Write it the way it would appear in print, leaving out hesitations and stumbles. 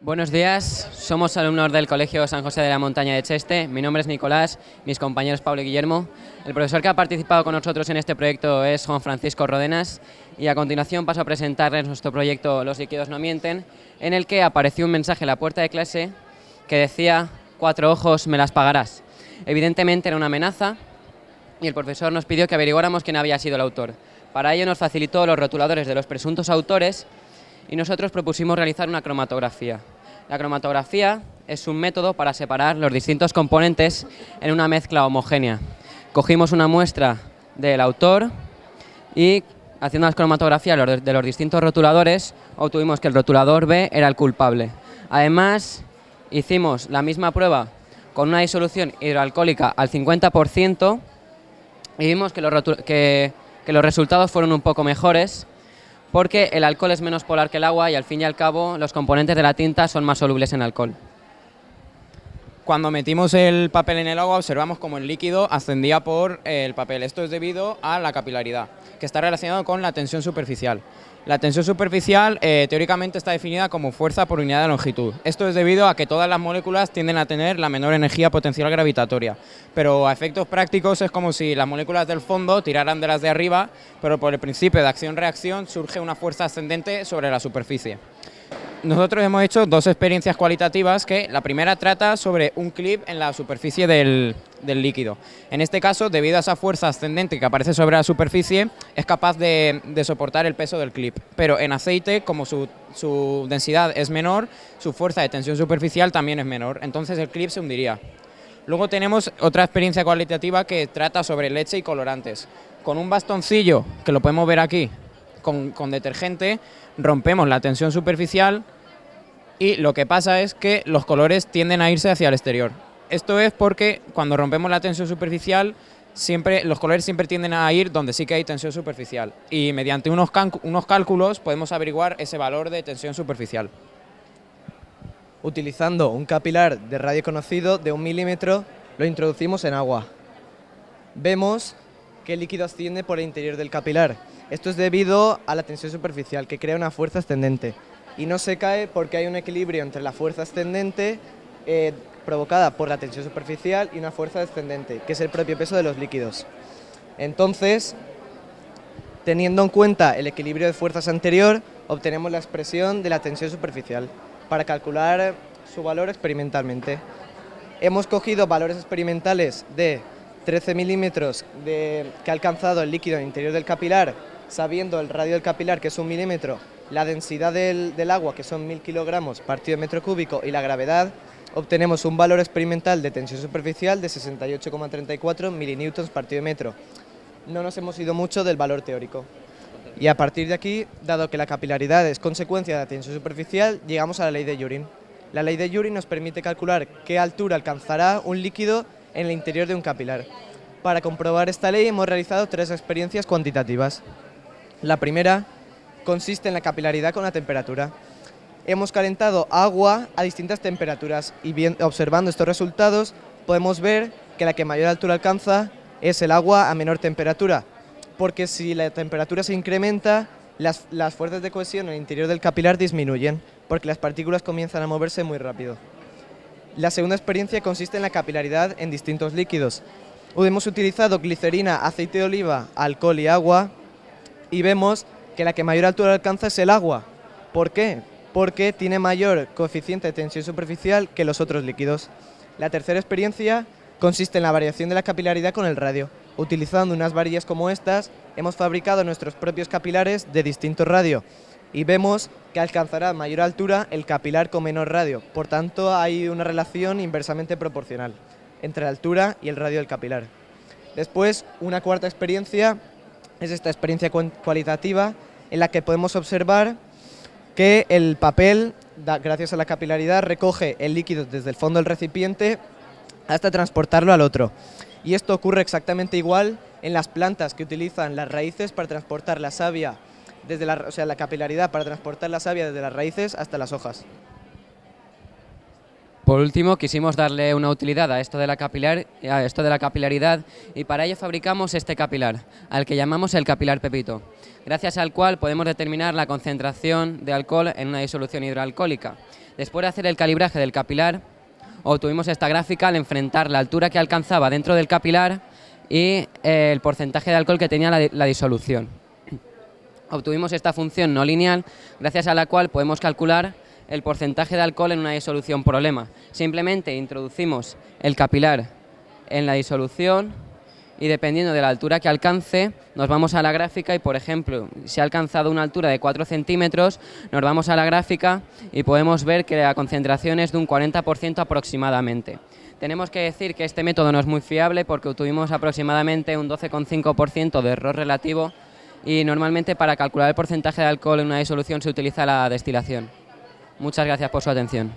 Buenos días, somos alumnos del Colegio San José de la Montaña de Cheste. Mi nombre es Nicolás, mis compañeros Pablo y Guillermo. El profesor que ha participado con nosotros en este proyecto es Juan Francisco Rodenas y a continuación paso a presentarles nuestro proyecto Los líquidos no mienten, en el que apareció un mensaje en la puerta de clase que decía: 4 ojos, me las pagarás. Evidentemente era una amenaza y el profesor nos pidió que averiguáramos quién había sido el autor. Para ello nos facilitó los rotuladores de los presuntos autores y nosotros propusimos realizar una cromatografía. La cromatografía es un método para separar los distintos componentes en una mezcla homogénea. Cogimos una muestra del autor y, haciendo las cromatografías de los distintos rotuladores, obtuvimos que el rotulador B era el culpable. Además, hicimos la misma prueba con una disolución hidroalcohólica al 50% y vimos que los resultados fueron un poco mejores, porque el alcohol es menos polar que el agua y al fin y al cabo los componentes de la tinta son más solubles en alcohol. Cuando metimos el papel en el agua observamos como el líquido ascendía por el papel. Esto es debido a la capilaridad, que está relacionado con la tensión superficial. La tensión superficial teóricamente está definida como fuerza por unidad de longitud. Esto es debido a que todas las moléculas tienden a tener la menor energía potencial gravitatoria, pero a efectos prácticos es como si las moléculas del fondo tiraran de las de arriba, pero por el principio de acción-reacción surge una fuerza ascendente sobre la superficie. Nosotros hemos hecho 2 experiencias cualitativas, que la primera trata sobre un clip en la superficie del líquido. En este caso, debido a esa fuerza ascendente que aparece sobre la superficie, es capaz de soportar el peso del clip. Pero en aceite, como su densidad es menor, su fuerza de tensión superficial también es menor, entonces el clip se hundiría. Luego tenemos otra experiencia cualitativa que trata sobre leche y colorantes. Con un bastoncillo, que lo podemos ver aquí, con detergente, rompemos la tensión superficial y lo que pasa es que los colores tienden a irse hacia el exterior. Esto es porque cuando rompemos la tensión superficial, los colores siempre tienden a ir donde sí que hay tensión superficial, y mediante unos cálculos podemos averiguar ese valor de tensión superficial. Utilizando un capilar de radio conocido de 1 milímetro, lo introducimos en agua. Vemos que el líquido asciende por el interior del capilar. Esto es debido a la tensión superficial, que crea una fuerza ascendente, y no se cae porque hay un equilibrio entre la fuerza ascendente provocada por la tensión superficial y una fuerza descendente, que es el propio peso de los líquidos. Entonces, teniendo en cuenta el equilibrio de fuerzas anterior, obtenemos la expresión de la tensión superficial para calcular su valor experimentalmente. Hemos cogido valores experimentales de 13 milímetros que ha alcanzado el líquido en el interior del capilar, sabiendo el radio del capilar, que es 1 milímetro, la densidad del agua, que son 1000 kilogramos partido de metro cúbico, y la gravedad, obtenemos un valor experimental de tensión superficial de 68,34 milinewtons partido de metro. No nos hemos ido mucho del valor teórico. Y a partir de aquí, dado que la capilaridad es consecuencia de la tensión superficial, llegamos a la ley de Yorin. La ley de Yorin nos permite calcular qué altura alcanzará un líquido en el interior de un capilar. Para comprobar esta ley hemos realizado 3 experiencias cuantitativas. La primera consiste en la capilaridad con la temperatura. Hemos calentado agua a distintas temperaturas y observando estos resultados podemos ver que la que mayor altura alcanza es el agua a menor temperatura, porque si la temperatura se incrementa, las fuerzas de cohesión en el interior del capilar disminuyen, porque las partículas comienzan a moverse muy rápido. La segunda experiencia consiste en la capilaridad en distintos líquidos. Hemos utilizado glicerina, aceite de oliva, alcohol y agua, y vemos que la que mayor altura alcanza es el agua. ¿Por qué? Porque tiene mayor coeficiente de tensión superficial que los otros líquidos. La tercera experiencia consiste en la variación de la capilaridad con el radio. Utilizando unas varillas como estas, hemos fabricado nuestros propios capilares de distinto radio y vemos que alcanzará mayor altura el capilar con menor radio. Por tanto, hay una relación inversamente proporcional entre la altura y el radio del capilar. Después, una cuarta experiencia es esta experiencia cualitativa, en la que podemos observar que el papel, gracias a la capilaridad, recoge el líquido desde el fondo del recipiente hasta transportarlo al otro. Y esto ocurre exactamente igual en las plantas, que utilizan las raíces para transportar la savia, la capilaridad para transportar la savia desde las raíces hasta las hojas. Por último, quisimos darle una utilidad a esto de la capilaridad y para ello fabricamos este capilar, al que llamamos el capilar Pepito, gracias al cual podemos determinar la concentración de alcohol en una disolución hidroalcohólica. Después de hacer el calibraje del capilar, obtuvimos esta gráfica al enfrentar la altura que alcanzaba dentro del capilar y el porcentaje de alcohol que tenía la disolución. Obtuvimos esta función no lineal, gracias a la cual podemos calcular el porcentaje de alcohol en una disolución problema. Simplemente introducimos el capilar en la disolución y dependiendo de la altura que alcance, nos vamos a la gráfica y, por ejemplo, si ha alcanzado una altura de 4 centímetros, nos vamos a la gráfica y podemos ver que la concentración es de un 40% aproximadamente. Tenemos que decir que este método no es muy fiable porque obtuvimos aproximadamente un 12,5% de error relativo y normalmente para calcular el porcentaje de alcohol en una disolución se utiliza la destilación. Muchas gracias por su atención.